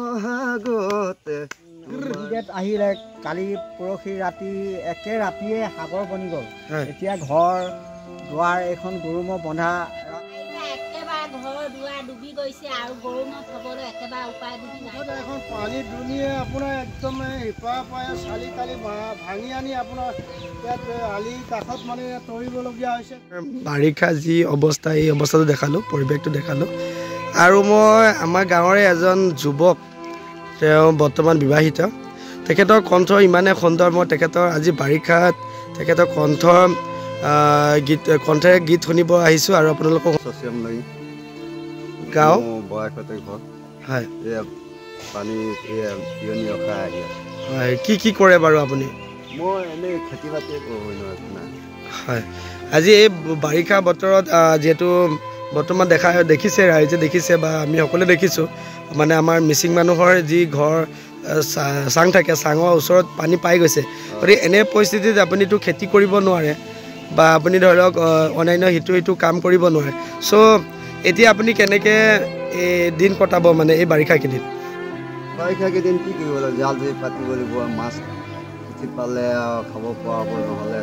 বহাগতে আহিলে কালি পৰহি ৰাতি একে ৰাতিয়ে সাগৰ বনি গ'ল এতিয়া ঘৰ দুৱাৰ এখন গৰুমহ বন্ধা ঘৰ দুৱাৰ ডুবি গৈছে আৰু গৰুমহ থবলৈ একেবাৰে উপায় এখন পানী দুনিয়ে আপোনাৰ একদম ইপাৰ পায়ে চালি তালি ভাঙি আনি আপোনাৰ ইয়াত আলি কাষত মানে তৰিবলগীয়া হৈছে বাৰিষা যি অৱস্থা এই অৱস্থাটো দেখালোঁ পৰিৱেশটো দেখালোঁ আৰু মই আমাৰ গাঁৱৰে এজন যুৱক তেওঁ বৰ্তমান বিবাহিত তেখেতৰ কণ্ঠ ইমানে সুন্দৰ মই তেখেতৰ আজি বাৰিষাত তেখেতৰ কণ্ঠেৰে গীত শুনিব আহিছোঁ আৰু আপোনালোকক গাঁও বয়সতে ঘৰ হয় পানী হয় কি কৰে বাৰু আপুনি মই এনেই খেতি বাতি কৰোঁ হয় আজি এই বাৰিষা বতৰত যিহেতু বৰ্তমান দেখিছে ৰাইজে দেখিছে বা আমি সকলোৱে দেখিছোঁ মানে আমাৰ মিচিং মানুহৰ যি ঘৰ চাং থাকে চাঙৰ ওচৰত পানী পাই গৈছে গতিকে এনে পৰিস্থিতিত আপুনিতো খেতি কৰিব নোৱাৰে বা আপুনি ধৰি লওক অন্যান্য সিটো কাম কৰিব নোৱাৰে চ' এতিয়া আপুনি কেনেকৈ এই দিন কটাব মানে এই বাৰিষাকেইদিন কি কৰিব লাগিব জাল জুই পাতিব লাগিব মাছ পুঠি পালে খাব পৰা হ'ব নহ'লে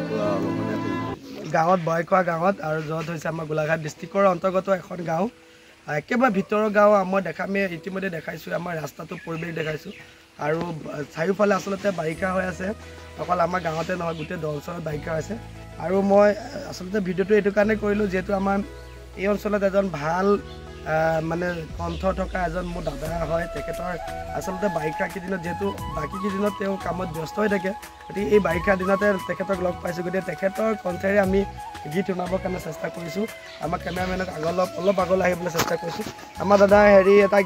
গাঁৱত বয়খোৱা গাঁৱত আৰু য'ত হৈছে আমাৰ গোলাঘাট ডিষ্ট্ৰিক্টৰ অন্তৰ্গত এখন গাঁও একেবাৰে ভিতৰৰ গাঁও মই ইতিমধ্যে দেখাইছোঁ আমাৰ ৰাস্তাটো পৰিৱেশ দেখাইছোঁ আৰু চাৰিওফালে আচলতে বাৰিষা হৈ আছে অকল আমাৰ গাঁৱতে নহয় গোটেই অঞ্চলত বাৰিষা হৈছে আৰু মই আচলতে ভিডিঅ'টো এইটো কাৰণে কৰিলোঁ যিহেতু আমাৰ এই অঞ্চলত এজন ভাল মানে কণ্ঠ থকা এজন মোৰ দাদা হয় তেখেতৰ আচলতে বাৰিষা কেইদিনত যিহেতু বাকী কেইদিনত তেওঁ কামত ব্যস্ত হৈ থাকে গতিকে এই বাৰিষা দিনতে তেখেতক লগ পাইছোঁ গতিকে তেখেতৰ কণ্ঠেৰে আমি গীত শুনাবৰ কাৰণে চেষ্টা কৰিছোঁ আমাৰ কেমেৰামেনক অলপ আগলৈ আহিবলৈ চেষ্টা কৰিছোঁ আমাৰ দাদা এটা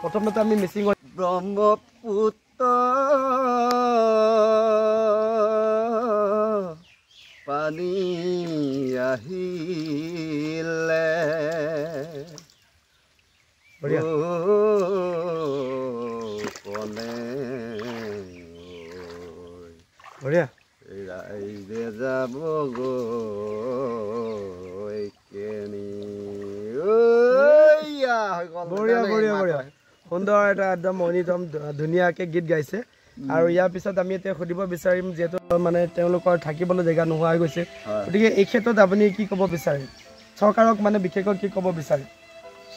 প্ৰথমতে আমি মিচিঙত ব্ৰহ্মপুত্ৰ পানী আহিলে ৰাইজে যাব সুন্দৰ এটা একদম মণিতম ধুনীয়াকৈ গীত গাইছে আৰু ইয়াৰ পিছত আমি এতিয়া সুধিব বিচাৰিম যিহেতু মানে তেওঁলোকৰ থাকিবলৈ জেগা নোহোৱা হৈ গৈছে গতিকে এই ক্ষেত্ৰত আপুনি কি ক'ব বিচাৰে চৰকাৰক মানে বিশেষকৈ কি ক'ব বিচাৰে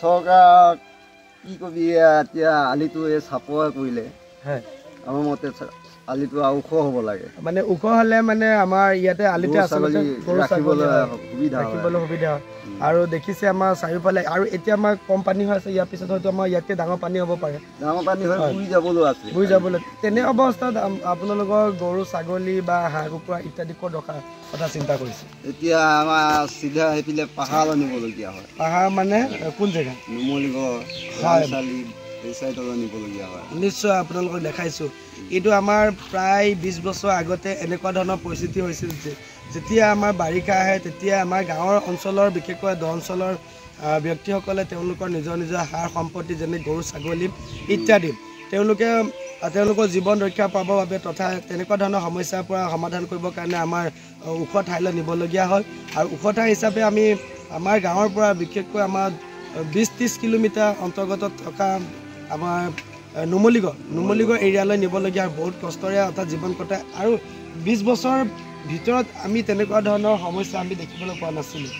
চৰকাৰক কি কবি এতিয়া আলিটো চাপৰ কৰিলে হয় আমাৰ মতে আলিটো আৰু ওখ হ'ব লাগে মানে ওখ হ'লে মানে আমাৰ ইয়াতে আলিতে আচলতে ৰাখিবলৈ সুবিধা হয় আৰু দেখিছে আমাৰ চাৰিওফালে আৰু এতিয়া আমাৰ কম পানী হৈ আছে ইয়াৰ পিছত হয়তো আমাৰ ইয়াতকৈ ডাঙৰ পানী হ'ব পাৰে ডাঙৰ পানী হৈ বুৰি যাবলৈ তেনে অৱস্থাত আপোনালোকৰ গৰু ছাগলী বা হাঁহ কুকুৰা ইত্যাদি ক'ত ৰখাৰ কথা চিন্তা কৰিছে এতিয়া আমাৰ চিধা সেইফালে পাহাৰ নিবলগীয়া হয় পাহাৰ মানে কোন জেগা নুমলীগড় এই চাইডত নিবলগীয়া হয় নিশ্চয় আপোনালোকক দেখাইছোঁ এইটো আমাৰ প্ৰায় 20 বছৰ আগতে এনেকুৱা ধৰণৰ পৰিস্থিতি হৈছিল যে যেতিয়া আমাৰ বাৰিষা আহে তেতিয়া আমাৰ গাঁৱৰ অঞ্চলৰ বিশেষকৈ দ অঞ্চলৰ ব্যক্তিসকলে তেওঁলোকৰ নিজৰ সাৰ সম্পত্তি যেনে গৰু ছাগলী ইত্যাদি তেওঁলোকৰ জীৱন ৰক্ষা পাবৰ বাবে তথা তেনেকুৱা ধৰণৰ সমস্যাৰ পৰা সমাধান কৰিবৰ কাৰণে আমাৰ ওখ ঠাইলৈ নিবলগীয়া হয় আৰু ওখ ঠাই হিচাপে আমি আমাৰ গাঁৱৰ পৰা বিশেষকৈ আমাৰ 20-30 কিলোমিটাৰ অন্তৰ্গত থকা আমাৰ নুমলীগড় এৰিয়ালৈ নিবলগীয়া বহুত কষ্টৰে অৰ্থাৎ জীৱন কটাই আৰু 20 বছৰ ভিতৰত আমি তেনেকুৱা ধৰণৰ সমস্যা আমি দেখিবলৈ পোৱা নাছিলোঁ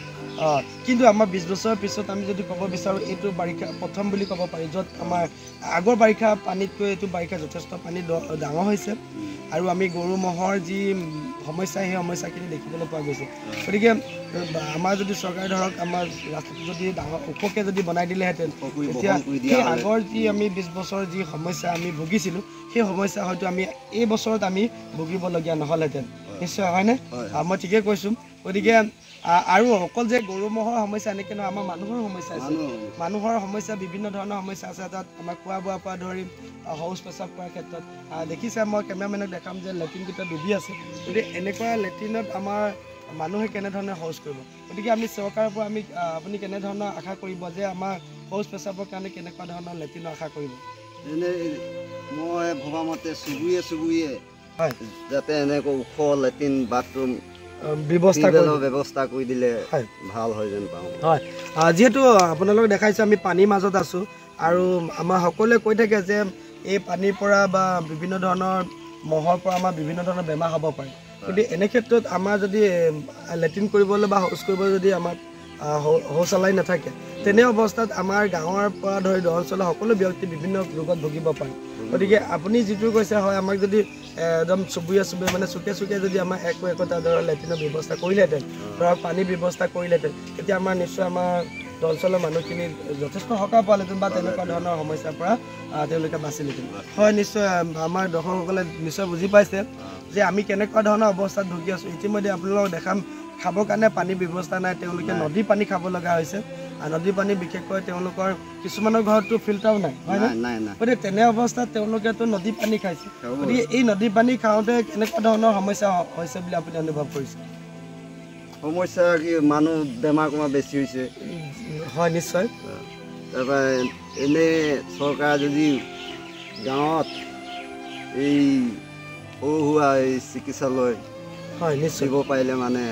কিন্তু আমাৰ 20 বছৰৰ পিছত আমি যদি ক'ব বিচাৰোঁ এইটো বাৰিষা প্ৰথম বুলি ক'ব পাৰি য'ত আমাৰ আগৰ বাৰিষা পানীতকৈ এইটো বাৰিষা যথেষ্ট পানী ডাঙৰ হৈছে আৰু আমি গৰু ম'হৰ যি সমস্যা সেই সমস্যাখিনি দেখিবলৈ পোৱা গৈছে গতিকে আমাৰ যদি চৰকাৰে ধৰক আমাৰ ৰাস্তাটো যদি ডাঙৰ ওখকৈ যদি বনাই দিলেহেঁতেন তেতিয়া সেই আগৰ যি আমি 20 বছৰ যি সমস্যা আমি ভুগিছিলোঁ সেই সমস্যা হয়তো আমি এই বছৰত আমি ভুগিবলগীয়া নহ'লহেঁতেন নিশ্চয় হয়নে মই ঠিকেই কৈছোঁ গতিকে আৰু অকল যে গৰু ম'হৰ সমস্যা এনেকৈ নহয় আমাৰ মানুহৰ সমস্যা আছে মানুহৰ সমস্যা বিভিন্ন ধৰণৰ সমস্যা আছে তাত আমাৰ খোৱা বোৱাৰ পৰা ধৰি শৌচ পেচাব কৰাৰ ক্ষেত্ৰত দেখিছে মই কেমেৰামেনক দেখাম যে লেট্ৰিনকেইটা ডুবি আছে গতিকে এনেকুৱা লেট্ৰিনত আমাৰ মানুহে কেনেধৰণে শৌচ কৰিব গতিকে আমি চৰকাৰৰ পৰা আপুনি কেনেধৰণৰ আশা কৰিব যে আমাৰ শৌচ পেচাবৰ কাৰণে কেনেকুৱা ধৰণৰ লেট্ৰিনৰ আশা কৰিব মই ভবা মতে চুবুৰীয়ে হয় যাতে এনেকৈ ওখ লেট্ৰিন বাথৰুম ব্যৱস্থা কৰি দিলে ভাল হয় যেন পাওঁ। হয়, যিহেতু আপোনালোকে দেখাইছে আমি পানীৰ মাজত আছোঁ আৰু আমাৰ সকলোৱে কৈ থাকে যে এই পানীৰ পৰা বা বিভিন্ন ধৰণৰ মহৰ পৰা আমাৰ বিভিন্ন ধৰণৰ বেমাৰ হ'ব পাৰে। গতিকে এনে ক্ষেত্ৰত আমাৰ যদি লেট্ৰিন কৰিবলৈ বা শৌচ কৰিবলৈ যদি আমাৰ শৌচালয় নাথাকে, তেনে অৱস্থাত আমাৰ গাঁৱৰ পৰা ধৰি অঞ্চলৰ সকলো ব্যক্তি বিভিন্ন ৰোগত ভুগিব পাৰে। গতিকে আপুনি যিটো কৈছে হয়, আমাক যদি একদম চুবুৰীয়া মানে চুকে চুকে যদি আমাৰ একোটা ধৰক লেট্ৰিনৰ ব্যৱস্থা কৰিলেহেঁতেন, ধৰক পানীৰ ব্যৱস্থা কৰিলেহেঁতেন, তেতিয়া আমাৰ নিশ্চয় আমাৰ অঞ্চলৰ মানুহখিনি যথেষ্ট সকাহ পালেহেঁতেন বা তেনেকুৱা ধৰণৰ সমস্যাৰ পৰা তেওঁলোকে বাচিলেহেঁতেন। হয়, নিশ্চয় আমাৰ দৰ্শকসকলে নিশ্চয় বুজি পাইছে যে আমি কেনেকুৱা ধৰণৰ অৱস্থাত ভুগি আছোঁ। ইতিমধ্যে আপোনালোকক দেখাম খাবৰ কাৰণে পানীৰ ব্যৱস্থা নাই, তেওঁলোকে নদীৰ পানী খাব লগা হৈছে। আৰু নদীৰ পানী বিশেষকৈ তেওঁলোকৰ কিছুমানৰ ঘৰততো ফিল্টাৰো নাই, হয় নাই? গতিকে তেনে অৱস্থাত তেওঁলোকেতো নদীৰ পানী খাইছে। গতিকে এই নদীৰ পানী খাওঁতে কেনেকুৱা ধৰণৰ সমস্যা হৈছে বুলি আপুনি অনুভৱ কৰিছে? সমস্যা কি মানুহ বেমাৰ কমা বেছি হৈছে। হয়, নিশ্চয়। তাৰপৰা এনে চৰকাৰে যদি গাঁৱত এই সৰু সুৰা এই চিকিৎসালয় হয় নিশ্চয় দিব পাৰিলে মানে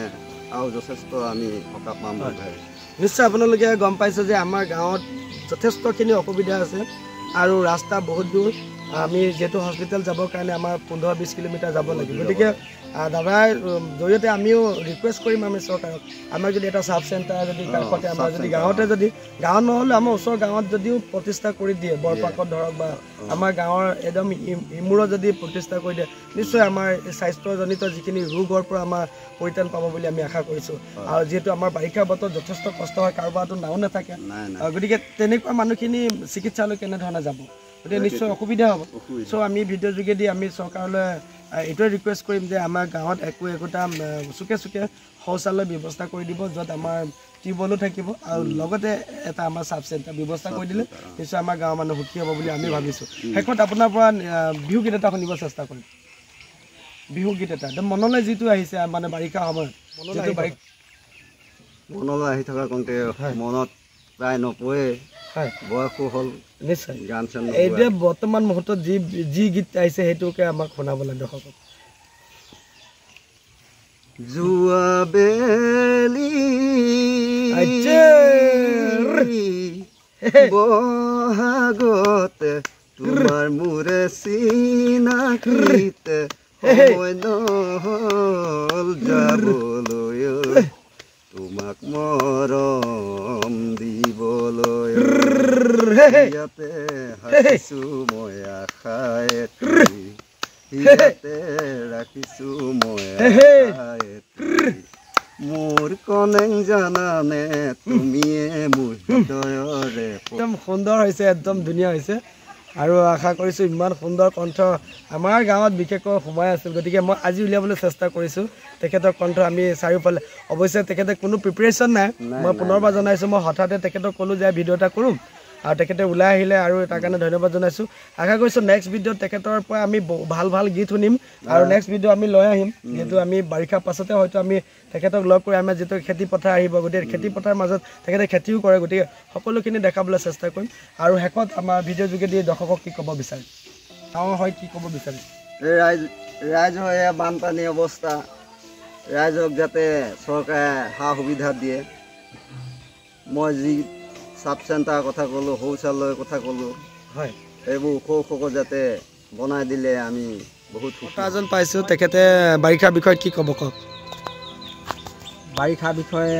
আৰু যথেষ্ট আমি সকাহ পাম। নিশ্চয় আপোনালোকে গম পাইছে যে আমাৰ গাঁৱত যথেষ্টখিনি অসুবিধা আছে আৰু ৰাস্তা বহুত দূৰ। আমি যিহেতু হস্পিটেল যাবৰ কাৰণে আমাৰ 15-20 কিলোমিটাৰ যাব লাগিব। গতিকে দাদাৰ জৰিয়তে আমিও ৰিকুৱেষ্ট কৰিম আমি চৰকাৰক, আমাক যদি এটা চাব চেণ্টাৰ যদি কাষতে আমাৰ যদি গাঁৱতে যদি গাঁৱত নহ'লে আমাৰ ওচৰৰ গাঁৱত যদিও প্ৰতিষ্ঠা কৰি দিয়ে, বৰপাকত ধৰক বা আমাৰ গাঁৱৰ একদম ইমূৰত যদি প্ৰতিষ্ঠা কৰি দিয়ে, নিশ্চয় আমাৰ স্বাস্থ্যজনিত যিখিনি ৰোগৰ পৰা আমাৰ পৰিত্ৰাণ পাব বুলি আমি আশা কৰিছোঁ। আৰু যিহেতু আমাৰ বাৰিষা বতৰত যথেষ্ট কষ্ট হয়, কাৰোবাৰতো নাও নাথাকে, গতিকে তেনেকুৱা মানুহখিনি চিকিৎসালয় কেনেধৰণে যাব, গতিকে নিশ্চয় অসুবিধা হ'ব। চ' আমি ভিডিঅ' যোগেদি আমি চৰকাৰলৈ এইটোৱে ৰিকুৱেষ্ট কৰিম যে আমাৰ গাঁৱত একোটা চুকে চুকে শৌচালয় ব্যৱস্থা কৰি দিব, য'ত আমাৰ টিউবৱেলো থাকিব আৰু লগতে এটা আমাৰ চাব চেণ্টাৰ ব্যৱস্থা কৰি দিলে নিশ্চয় আমাৰ গাঁৱৰ মানুহ সুখী হ'ব বুলি আমি ভাবিছোঁ। শেষত আপোনাৰ পৰা বিহু গীত এটা শুনিব চেষ্টা কৰিম। বিহু গীত এটা একদম মনলৈ যিটো আহিছে মানে বাৰিষা সময়ত মনলৈ আহি থকা কওঁতে মনত প্ৰায় নপৰে, বয়সো হ'ল। নিশ্চয় গান চান এতিয়া বৰ্তমান মুহূৰ্তত যি গীত আহিছে সেইটোকে আমাক শুনাবলৈ দৰ্শকক। যোৱা বেলি বহাগতে তোমাৰ মোৰে চিনাকিতে সময় নহ'ল যাবলৈ, তোমাক মৰম দিবলৈ, ইয়াতে হাঁহিছো মই আশায়ে তুলি, ইয়াতে ৰাখিছো মই আশায়ে তুলি, মোৰ কনেং জানানে তুমিয়ে মোৰ হৃদয়ৰে। একদম সুন্দৰ হৈছে, একদম ধুনীয়া হৈছে আৰু আশা কৰিছোঁ ইমান সুন্দৰ কণ্ঠ আমাৰ গাঁৱত বিশেষকৈ সোমাই আছিল। গতিকে মই আজি উলিয়াবলৈ চেষ্টা কৰিছোঁ তেখেতৰ কণ্ঠ আমি চাৰিওফালে। অৱশ্যে তেখেতে কোনো প্ৰিপেৰেশ্যন নাই, মই পুনৰবাৰ জনাইছোঁ। মই হঠাতে তেখেতক ক'লোঁ যে ভিডিঅ' এটা কৰোঁ আৰু তেখেতে ওলাই আহিলে আৰু তাৰ কাৰণে ধন্যবাদ জনাইছোঁ। আশা কৰিছোঁ নেক্সট ভিডিঅ'ত তেখেতৰ পৰা আমি ভাল ভাল গীত শুনিম আৰু নেক্সট ভিডিঅ' আমি লৈ আহিম। যিহেতু আমি বাৰিষাৰ পাছতে হয়তো আমি তেখেতক লগ কৰি আমাৰ যিহেতু খেতি পথাৰ আহিব, গতিকে খেতি পথাৰৰ মাজত তেখেতে খেতিও কৰে, গতিকে সকলোখিনি দেখাবলৈ চেষ্টা কৰিম। আৰু শেষত আমাৰ ভিডিঅ' যোগেদি দৰ্শকক কি ক'ব বিচাৰিম, গাঁৱৰ হয় কি ক'ব বিচাৰিম? ৰাইজৰ এয়া বানপানী অৱস্থা, ৰাইজক যাতে চৰকাৰে সা সুবিধা দিয়ে। মই যি চাব চেণ্টাৰৰ কথা ক'লোঁ, শৌচালয়ৰ কথা ক'লোঁ, হয় এইবোৰ ওখ ওখকৈ যাতে বনাই দিলে আমি বহুত কথা এজন পাইছোঁ। তেখেতে বাৰিষাৰ বিষয়ত কি ক'ব কওক? বাৰিষাৰ বিষয়ে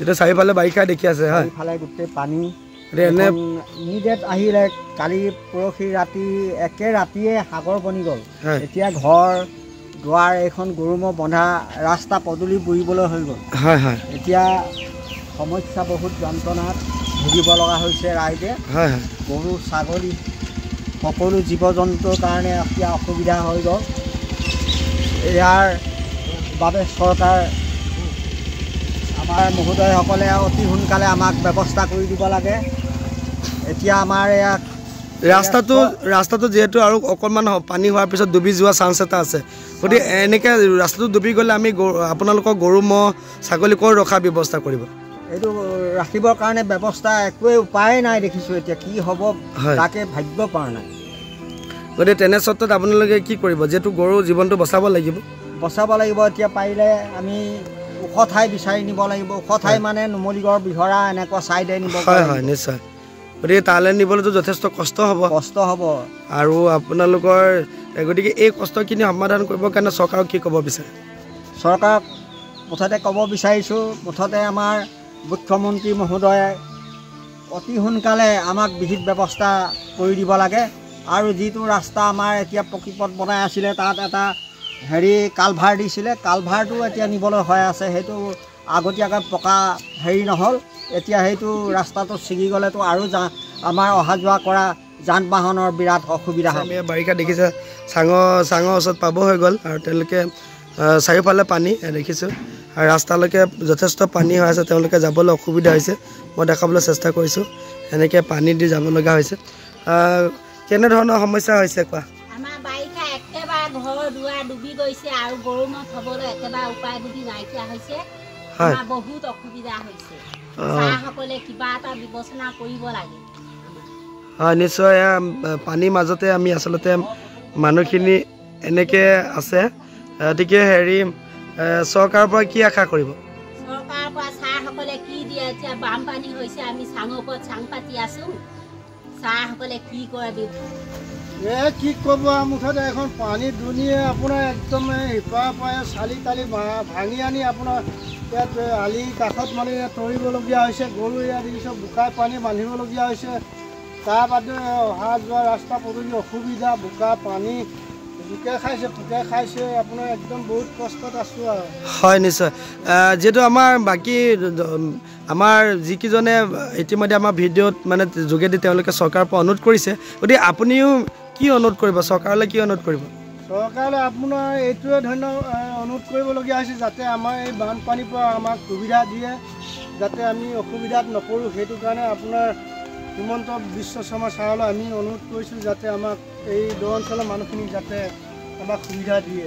এতিয়া চাৰিওফালে বাৰিষা দেখি আছে, হয় চাৰিওফালে গোটেই পানী। এনে ইমিডিয়েট আহিলে কালি পৰহি ৰাতি একে ৰাতিয়ে সাগৰ বনি গ'ল। এতিয়া ঘৰ দুৱাৰ এইখন গৰু ম'হ বন্ধা ৰাস্তা পদূলি বুৰিবলৈ হৈ গ'ল। হয় হয় এতিয়া সমস্যা বহুত যন্ত্ৰণাত ভুগিব লগা হৈছে ৰাইজে। হয় হয় গৰু ছাগলী সকলো জীৱ জন্তুৰ কাৰণে এতিয়া অসুবিধা হৈ গ'ল। ইয়াৰ বাবে চৰকাৰ আমাৰ মহোদয়সকলে অতি সোনকালে আমাক ব্যৱস্থা কৰি দিব লাগে। এতিয়া আমাৰ ইয়াত ৰাস্তাটো যিহেতু আৰু অকণমান পানী হোৱাৰ পিছত ডুবি যোৱা চান্স এটা আছে, গতিকে এনেকৈ ৰাস্তাটো ডুবি গ'লে আমি আপোনালোকৰ গৰু ম'হ ছাগলী ক'ত ৰখাৰ ব্যৱস্থা কৰিব? এইটো ৰাখিবৰ কাৰণে ব্যৱস্থা একোৱেই উপায় নাই দেখিছোঁ। এতিয়া কি হ'ব তাকে ভাবিব পৰা নাই। গতিকে তেনে স্বত্বত আপোনালোকে কি কৰিব? যিহেতু গৰুৰ জীৱনটো বচাব লাগিব। বচাব লাগিব। এতিয়া পাৰিলে আমি ওখ ঠাই বিচাৰি নিব লাগিব। ওখ ঠাই মানে নুমলীগড় বিহৰা এনেকুৱা ছাইডে নিব। হয় হয় নিশ্চয়। গতিকে তালৈ নিবলৈতো যথেষ্ট কষ্ট হ'ব আৰু আপোনালোকৰ গতিকে এই কষ্টখিনি সমাধান কৰিবৰ কাৰণে চৰকাৰক কি ক'ব বিচাৰে? চৰকাৰক মুঠতে ক'ব বিচাৰিছোঁ, মুঠতে আমাৰ মুখ্যমন্ত্ৰী মহোদয়ে অতি সোনকালে আমাক বিহিত ব্যৱস্থা কৰি দিব লাগে। আৰু যিটো ৰাস্তা আমাৰ এতিয়া পকীপথ বনাই আছিলে তাত এটা কালভাৰ দিছিলে, কালভাৰটো এতিয়া নিবলৈ হৈ আছে। সেইটো আগতীয়াকৈ পকা নহ'ল। এতিয়া সেইটো ৰাস্তাটো ছিগি গ'লেতো আৰু আমাৰ অহা যোৱা কৰা যান বাহনৰ বিৰাট অসুবিধা হয়। আমি বাৰিষা দেখিছে চাঙৰ ওচৰত পাব হৈ গ'ল আৰু তেওঁলোকে চাৰিওফালে পানী দেখিছোঁ আৰু ৰাস্তালৈকে যথেষ্ট পানী হৈ আছে। তেওঁলোকে যাবলৈ অসুবিধা হৈছে। মই দেখাবলৈ চেষ্টা কৰিছোঁ, এনেকৈ পানী দি যাব লগা হৈছে। কেনেধৰণৰ সমস্যা হৈছে কোৱা? আমাৰ বাৰিষা একেবাৰে ঘৰ দুৱাৰ ডুবি গৈছে আৰু গৰু ম'হ থ'বলৈ একেবাৰে উপায় বুদ্ধি নাইকিয়া হৈছে। আমাৰ বহুত অসুবিধা হৈছে। সকলে কিবা এটা বিবেচনা কৰিব লাগে। হয় নিশ্চয়। পানীৰ মাজতে আমি আচলতে মানুহখিনি এনেকৈ আছে। গতিকে চৰকাৰৰ পৰা কি আশা কৰিব? চৰকাৰৰ পৰা ছাৰসকলে কি দিয়ে? এতিয়া বানপানী হৈছে, আমি চাঙৰ ওপৰত চাং পাতি আছোঁ। ছাৰসকলে কি কৰে? কি ক'ব, মুঠতে এখন পানী দুনিয়ে আপোনাৰ একদম ইপাৰ পায়ে চালি তালি ভাঙি আনি আপোনাৰ ইয়াত আলি কাষত মানে তৰিবলগীয়া হৈছে। গৰু ইয়াত চব বোকাই পানী বান্ধিবলগীয়া হৈছে। তাৰ বাদে অহা যোৱা ৰাস্তা পদূলি অসুবিধা, বোকা পানী জোকে খাইছে পোকে খাইছে। আপোনাৰ একদম বহুত কষ্টত আছোঁ আৰু। হয় নিশ্চয়। যিহেতু আমাৰ যিকেইজনে ইতিমধ্যে আমাৰ ভিডিঅ'ত মানে যোগেদি তেওঁলোকে চৰকাৰৰ পৰা অনুৰোধ কৰিছে, গতিকে আপুনিও কি অনুৰোধ কৰিব? চৰকাৰলৈ কি অনুৰোধ কৰিব? চৰকাৰলৈ আপোনাৰ এইটোৱে অনুৰোধ কৰিবলগীয়া হৈছে যাতে আমাৰ এই বানপানীৰ পৰা আমাক সুবিধা দিয়ে, যাতে আমি অসুবিধাত নপৰোঁ। সেইটো কাৰণে আপোনাৰ হিমন্ত বিশ্ব শৰ্মা ছাৰলৈ আমি অনুৰোধ কৰিছোঁ যাতে আমাক এই দহ অঞ্চলৰ মানুহখিনিক যাতে আমাক সুবিধা দিয়ে।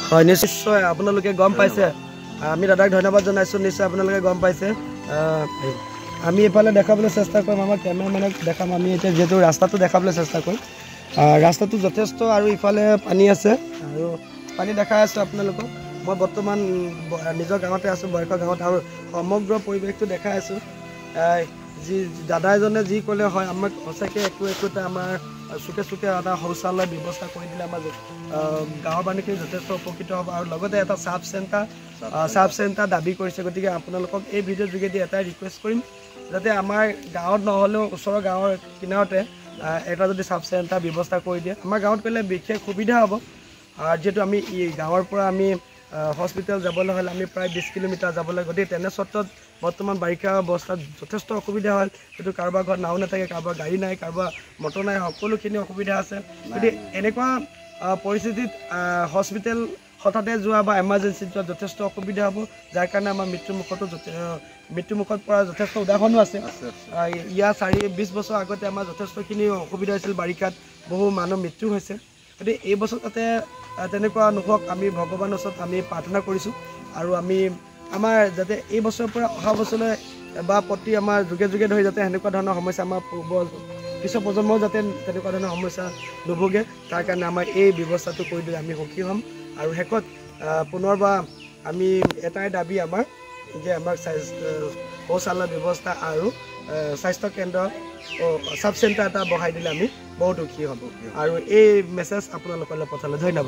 হয় নিশ্চয়। আপোনালোকে গম পাইছে, আমি দাদাক ধন্যবাদ জনাইছোঁ। নিশ্চয় আপোনালোকে গম পাইছে। আমি এইফালে দেখাবলৈ চেষ্টা কৰিম, আমাৰ কেমেৰামেনক দেখাম। আমি এতিয়া যিহেতু ৰাস্তাটো দেখাবলৈ চেষ্টা কৰিম। ৰাস্তাটো যথেষ্ট আৰু ইফালে পানী আছে আৰু পানী দেখাই আছোঁ আপোনালোকক। মই বৰ্তমান নিজৰ গাঁৱতে আছোঁ, বৰকা গাঁৱত, আৰু সমগ্ৰ পৰিৱেশটো দেখাই আছোঁ। দাদা এজনে যি ক'লে হয়, আমাক সঁচাকৈ একোটা আমাৰ চুকে চুকে এটা শৌচালয় ব্যৱস্থা কৰি দিলে আমাৰ গাঁৱৰ মানুহখিনি যথেষ্ট উপকৃত হ'ব। আৰু লগতে এটা চাব চেণ্টাৰ দাবী কৰিছে। গতিকে আপোনালোকক এই ভিডিঅ'ৰ যোগেদি এটাই ৰিকুৱেষ্ট কৰিম, যাতে আমাৰ গাঁৱত নহ'লেও ওচৰৰ গাঁৱৰ কিনাৰতে এটা যদি চাব চেণ্টাৰ ব্যৱস্থা কৰি দিয়ে, আমাৰ গাঁৱত কৰিলে বিশেষ সুবিধা হ'ব। যিহেতু আমি গাঁৱৰ পৰা আমি হস্পিটেল যাবলৈ হ'লে আমি প্ৰায় 20 কিলোমিটাৰ যাব লাগে। গতিকে তেনে ক্ষেত্ৰত বৰ্তমান বাৰিষা অৱস্থাত যথেষ্ট অসুবিধা হয়। যিহেতু কাৰোবাৰ ঘৰত নাও নাথাকে, কাৰোবাৰ গাড়ী নাই, কাৰোবাৰ মটৰ নাই, সকলোখিনি অসুবিধা আছে। গতিকে এনেকুৱা পৰিস্থিতিত হস্পিটেল হঠাতে যোৱা বা এমাৰ্জেঞ্চিত যোৱা যথেষ্ট অসুবিধা হ'ব, যাৰ কাৰণে আমাৰ মৃত্যুমুখত পৰা যথেষ্ট উদাহৰণো আছে। ইয়াৰ 20 বছৰ আগতে আমাৰ যথেষ্টখিনি অসুবিধা হৈছিল। বাৰিষাত বহু মানুহ মৃত্যু হৈছে। গতিকে এই বছৰ যাতে তেনেকুৱা নহওক, আমি ভগৱানৰ ওচৰত আমি প্ৰাৰ্থনা কৰিছোঁ। আৰু আমাৰ যাতে এই বছৰৰ পৰা অহা বছৰলৈ বা প্ৰতি আমাৰ যুগে যুগে ধৰি যাতে সেনেকুৱা ধৰণৰ সমস্যা আমাৰ পিছৰ প্ৰজন্মও যাতে তেনেকুৱা ধৰণৰ সমস্যা নুভোগে, তাৰ কাৰণে আমাৰ এই ব্যৱস্থাটো কৰি দিলে আমি সুখী হ'ম। আৰু শেষত পুনৰবাৰ আমি এটাই দাবী আমাৰ, যে আমাক শৌচালয় ব্যৱস্থা আৰু স্বাস্থ্য কেন্দ্ৰ চাব চেণ্টাৰ এটা বঢ়াই দিলে আমি বহুত সুখী হ'ম। আৰু এই মেছেজ আপোনালোকলৈ পঠালে ধন্যবাদ।